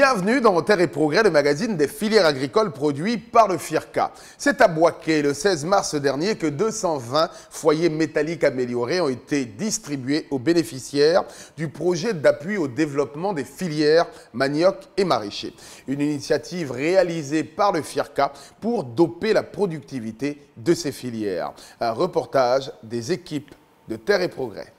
Bienvenue dans Terre et Progrès, le magazine des filières agricoles produit par le FIRCA. C'est à Bouaké, le 16 mars dernier, que 220 foyers métalliques améliorés ont été distribués aux bénéficiaires du projet d'appui au développement des filières manioc et maraîcher. Une initiative réalisée par le FIRCA pour doper la productivité de ces filières. Un reportage des équipes de Terre et Progrès.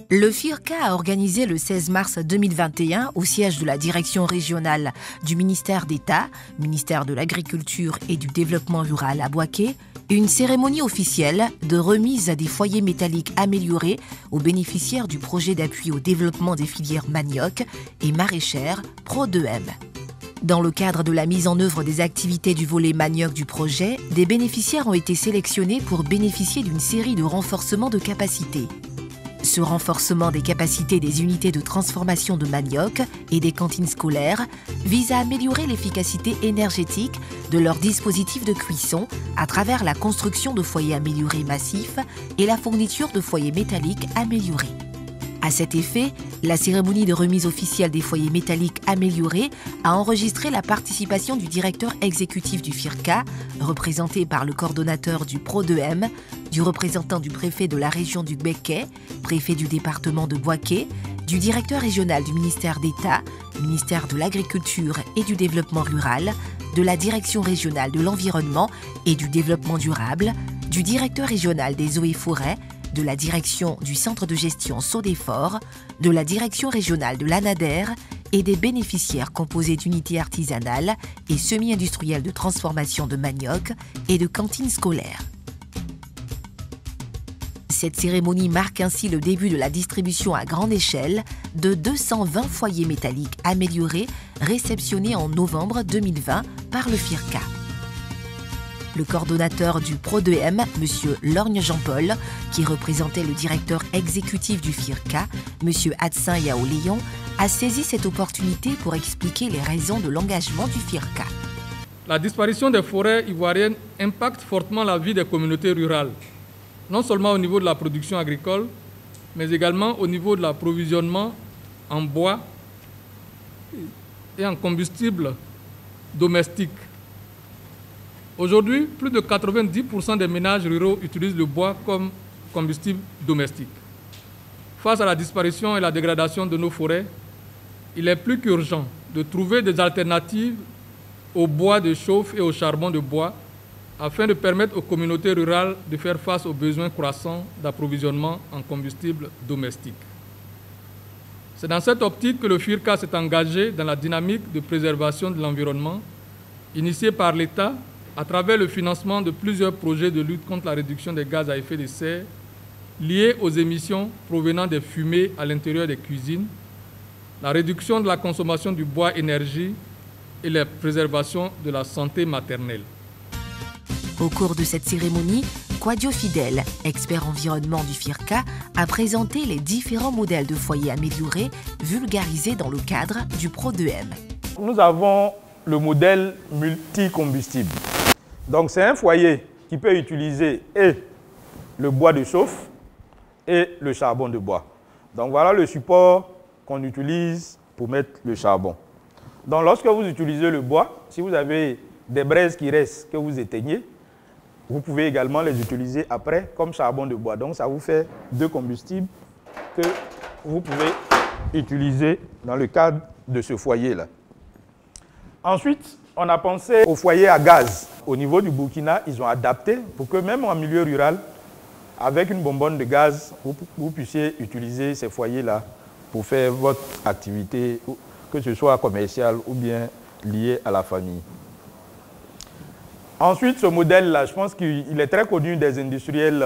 Le FIRCA a organisé le 16 mars 2021 au siège de la direction régionale du ministère d'État, ministère de l'Agriculture et du Développement rural à Bouaké, une cérémonie officielle de remise des foyers métalliques améliorés aux bénéficiaires du projet d'appui au développement des filières manioc et maraîchères Pro2M. Dans le cadre de la mise en œuvre des activités du volet manioc du projet, des bénéficiaires ont été sélectionnés pour bénéficier d'une série de renforcements de capacités. Ce renforcement des capacités des unités de transformation de manioc et des cantines scolaires vise à améliorer l'efficacité énergétique de leurs dispositifs de cuisson à travers la construction de foyers améliorés massifs et la fourniture de foyers métalliques améliorés. À cet effet, la cérémonie de remise officielle des foyers métalliques améliorés a enregistré la participation du directeur exécutif du FIRCA, représenté par le coordonnateur du Pro2M, du représentant du préfet de la région du Béquet, préfet du département de Bouaké, du directeur régional du ministère d'État, ministère de l'Agriculture et du Développement rural, de la direction régionale de l'environnement et du développement durable, du directeur régional des eaux et forêts, de la direction du centre de gestion Sodefort, de la direction régionale de l'ANADER et des bénéficiaires composés d'unités artisanales et semi-industrielles de transformation de manioc et de cantines scolaires. Cette cérémonie marque ainsi le début de la distribution à grande échelle de 220 foyers métalliques améliorés réceptionnés en novembre 2020 par le FIRCA. Le coordonnateur du Pro2M, M. Lorgne Jean-Paul, qui représentait le directeur exécutif du FIRCA, M. Adsin Yao-Léon, a saisi cette opportunité pour expliquer les raisons de l'engagement du FIRCA. La disparition des forêts ivoiriennes impacte fortement la vie des communautés rurales, non seulement au niveau de la production agricole, mais également au niveau de l'approvisionnement en bois et en combustible domestique. Aujourd'hui, plus de 90% des ménages ruraux utilisent le bois comme combustible domestique. Face à la disparition et la dégradation de nos forêts, il est plus qu'urgent de trouver des alternatives au bois de chauffe et au charbon de bois afin de permettre aux communautés rurales de faire face aux besoins croissants d'approvisionnement en combustible domestique. C'est dans cette optique que le FIRCA s'est engagé dans la dynamique de préservation de l'environnement initiée par l'État à travers le financement de plusieurs projets de lutte contre la réduction des gaz à effet de serre liés aux émissions provenant des fumées à l'intérieur des cuisines, la réduction de la consommation du bois énergie et la préservation de la santé maternelle. Au cours de cette cérémonie, Quadio Fidel, expert environnement du FIRCA, a présenté les différents modèles de foyers améliorés vulgarisés dans le cadre du Pro2M. Nous avons le modèle multicombustible. Donc c'est un foyer qui peut utiliser et le bois de chauffe et le charbon de bois. Donc voilà le support qu'on utilise pour mettre le charbon. Donc lorsque vous utilisez le bois, si vous avez des braises qui restent que vous éteignez, vous pouvez également les utiliser après comme charbon de bois. Donc ça vous fait deux combustibles que vous pouvez utiliser dans le cadre de ce foyer-là. Ensuite, on a pensé au foyer à gaz. Au niveau du Burkina, ils ont adapté pour que même en milieu rural, avec une bonbonne de gaz, vous puissiez utiliser ces foyers-là pour faire votre activité, que ce soit commerciale ou bien liée à la famille. Ensuite, ce modèle-là, je pense qu'il est très connu des industriels,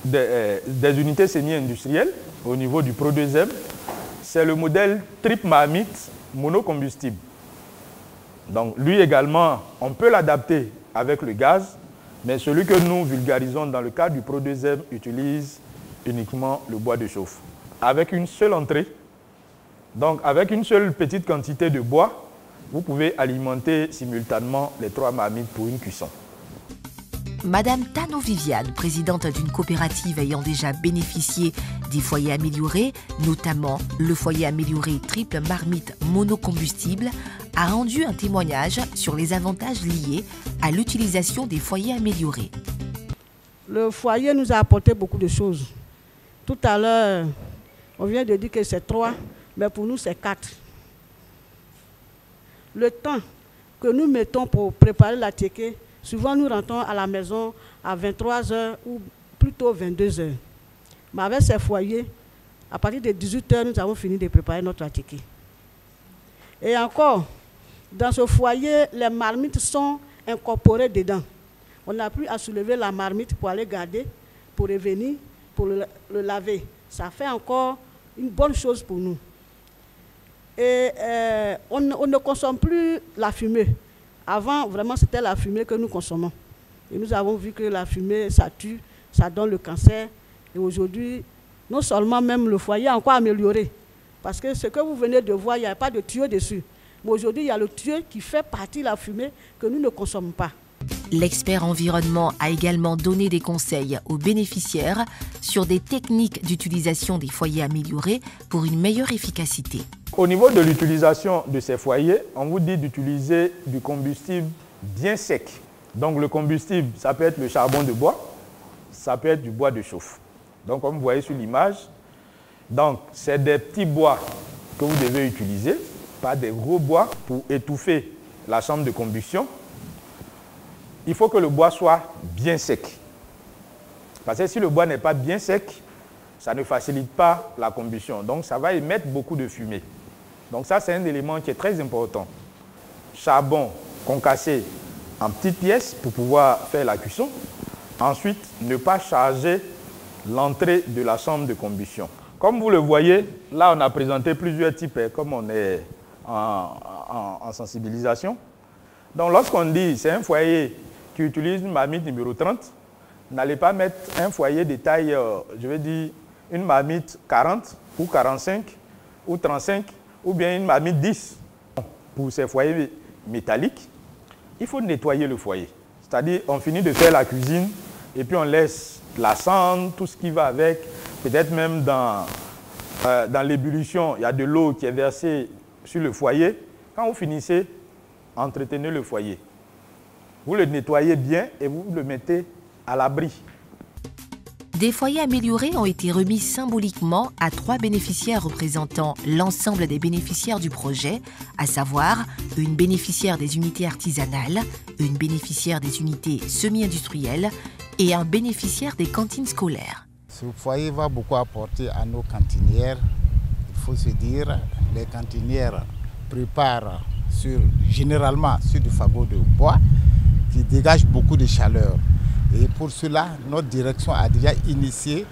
des unités semi-industrielles au niveau du Pro2M. C'est le modèle trip marmite monocombustible. Donc lui également, on peut l'adapter avec le gaz, mais celui que nous vulgarisons dans le cadre du Pro2M utilise uniquement le bois de chauffe. Avec une seule entrée, donc avec une seule petite quantité de bois, vous pouvez alimenter simultanément les trois marmites pour une cuisson. Madame Tano Viviane, présidente d'une coopérative ayant déjà bénéficié des foyers améliorés, notamment le foyer amélioré triple marmite monocombustible, a rendu un témoignage sur les avantages liés à l'utilisation des foyers améliorés. Le foyer nous a apporté beaucoup de choses. Tout à l'heure, on vient de dire que c'est 3, mais pour nous c'est 4. Le temps que nous mettons pour préparer la tchéké, souvent nous rentrons à la maison à 23 h ou plutôt 22 h. Mais avec ces foyers, à partir de 18 h, nous avons fini de préparer notre tchéké. Et encore, dans ce foyer, les marmites sont incorporées dedans. On n'a plus à soulever la marmite pour aller garder, pour revenir, pour le laver. Ça fait encore une bonne chose pour nous. Et on ne consomme plus la fumée. Avant, vraiment, c'était la fumée que nous consommons. Et nous avons vu que la fumée, ça tue, ça donne le cancer. Et aujourd'hui, non seulement même le foyer est encore amélioré. Parce que ce que vous venez de voir, il n'y a pas de tuyau dessus. Mais aujourd'hui, il y a le tuyau qui fait partie de la fumée que nous ne consommons pas. L'expert environnement a également donné des conseils aux bénéficiaires sur des techniques d'utilisation des foyers améliorés pour une meilleure efficacité. Au niveau de l'utilisation de ces foyers, on vous dit d'utiliser du combustible bien sec. Donc le combustible, ça peut être le charbon de bois, ça peut être du bois de chauffe. Donc comme vous voyez sur l'image, c'est des petits bois que vous devez utiliser, pas des gros bois pour étouffer la chambre de combustion. Il faut que le bois soit bien sec. Parce que si le bois n'est pas bien sec, ça ne facilite pas la combustion. Donc ça va émettre beaucoup de fumée. Donc ça, c'est un élément qui est très important. Charbon concassé en petites pièces pour pouvoir faire la cuisson. Ensuite, ne pas charger l'entrée de la chambre de combustion. Comme vous le voyez, là, on a présenté plusieurs types, comme on est en sensibilisation. Donc lorsqu'on dit c'est un foyer qui utilise une marmite numéro 30, n'allez pas mettre un foyer de taille, je vais dire, une marmite 40 ou 45 ou 35 ou bien une marmite 10. Pour ces foyers métalliques, il faut nettoyer le foyer. C'est-à-dire, on finit de faire la cuisine et puis on laisse la cendre, tout ce qui va avec. Peut-être même dans l'ébullition, il y a de l'eau qui est versée sur le foyer. Quand vous finissez, entretenez le foyer. Vous le nettoyez bien et vous le mettez à l'abri. Des foyers améliorés ont été remis symboliquement à 3 bénéficiaires représentant l'ensemble des bénéficiaires du projet, à savoir une bénéficiaire des unités artisanales, une bénéficiaire des unités semi-industrielles et un bénéficiaire des cantines scolaires. Ce foyer va beaucoup apporter à nos cantinières. Il faut se dire, les cantinières préparent généralement sur du fagot de bois qui dégage beaucoup de chaleur. Et pour cela, notre direction a déjà initié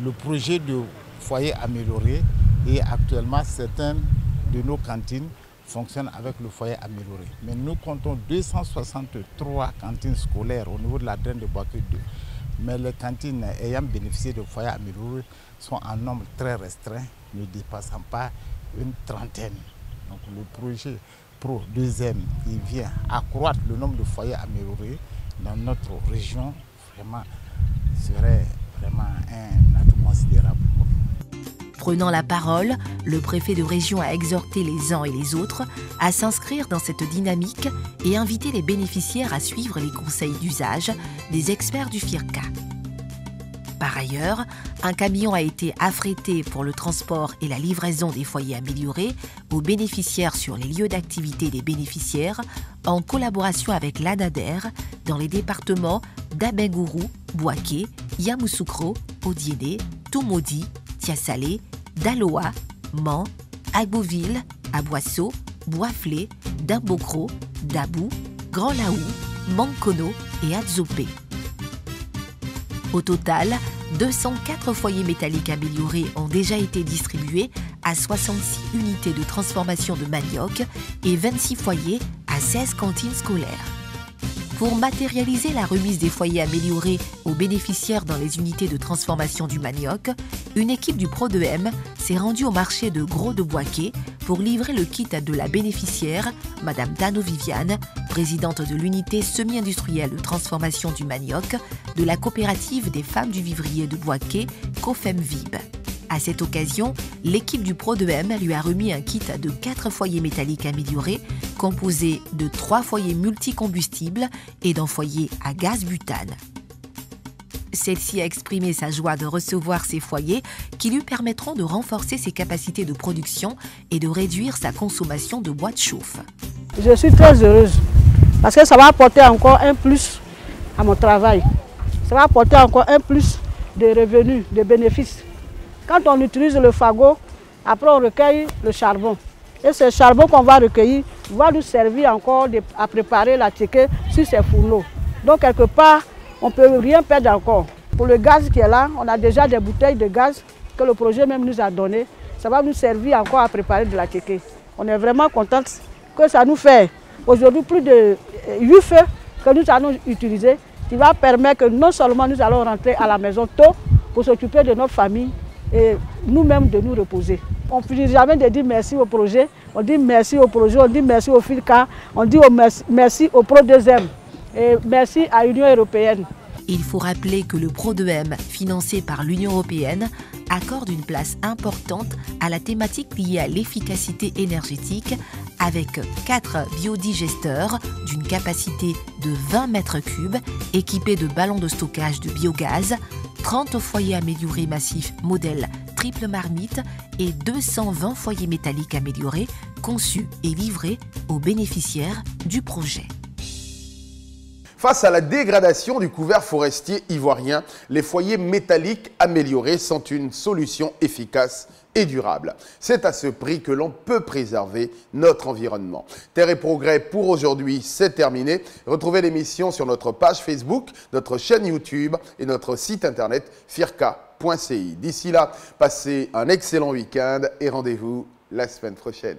le projet de foyer amélioré et actuellement, certaines de nos cantines fonctionnent avec le foyer amélioré. Mais nous comptons 263 cantines scolaires au niveau de la draine de Bouaké 2. Mais les cantines ayant bénéficié de foyer amélioré sont en nombre très restreint, ne dépassant pas une trentaine. Donc le projet Pro 2M qui vient accroître le nombre de foyers améliorés dans notre région vraiment serait vraiment un atout considérable. Prenant la parole, le préfet de région a exhorté les uns et les autres à s'inscrire dans cette dynamique et invité les bénéficiaires à suivre les conseils d'usage des experts du FIRCA. Par ailleurs, un camion a été affrété pour le transport et la livraison des foyers améliorés aux bénéficiaires sur les lieux d'activité des bénéficiaires en collaboration avec l'ANADER dans les départements d'Abengourou, Bouaké, Yamoussoukro, Odiéné, Toumodi, Tiasalé, Daloa, Man, Agboville, Aboisseau, Boisflé, Dimbokro, Dabou, Grand Laou, Mankono et Adzopé. Au total, 204 foyers métalliques améliorés ont déjà été distribués à 66 unités de transformation de manioc et 26 foyers à 16 cantines scolaires. Pour matérialiser la remise des foyers améliorés aux bénéficiaires dans les unités de transformation du manioc, une équipe du Pro 2M s'est rendue au marché de Gros de Bouaké pour livrer le kit de la bénéficiaire, Madame Tano Viviane, présidente de l'unité semi-industrielle de transformation du manioc de la coopérative des femmes du vivrier de Bouaké, COFEMVIB. À cette occasion, l'équipe du Pro2M lui a remis un kit de 4 foyers métalliques améliorés, composé de 3 foyers multicombustibles et d'un foyer à gaz butane. Celle-ci a exprimé sa joie de recevoir ces foyers qui lui permettront de renforcer ses capacités de production et de réduire sa consommation de bois de chauffe. Je suis très heureuse parce que ça va apporter encore un plus à mon travail. Ça va apporter encore un plus de revenus, de bénéfices. Quand on utilise le fagot, après on recueille le charbon. Et ce charbon qu'on va recueillir va nous servir encore à préparer la tchéké sur ces fourneaux. Donc quelque part, on ne peut rien perdre encore. Pour le gaz qui est là, on a déjà des bouteilles de gaz que le projet même nous a donné. Ça va nous servir encore à préparer de la tchéké. On est vraiment contents que ça nous fait aujourd'hui plus de 8 feux que nous allons utiliser, qui va permettre que non seulement nous allons rentrer à la maison tôt pour s'occuper de notre famille, et nous-mêmes de nous reposer. On ne finit jamais de dire merci au projet, on dit merci au projet, on dit merci au FIRCA, on dit merci au Pro2M et merci à l'Union européenne. Il faut rappeler que le Pro2M, financé par l'Union européenne, accorde une place importante à la thématique liée à l'efficacité énergétique avec 4 biodigesteurs d'une capacité de 20 mètres cubes équipés de ballons de stockage de biogaz, 30 foyers améliorés massifs modèle triple marmite et 220 foyers métalliques améliorés conçus et livrés aux bénéficiaires du projet. Face à la dégradation du couvert forestier ivoirien, les foyers métalliques améliorés sont une solution efficace et durable. C'est à ce prix que l'on peut préserver notre environnement. Terre et Progrès pour aujourd'hui, c'est terminé. Retrouvez l'émission sur notre page Facebook, notre chaîne YouTube et notre site internet firca.ci. D'ici là, passez un excellent week-end et rendez-vous la semaine prochaine.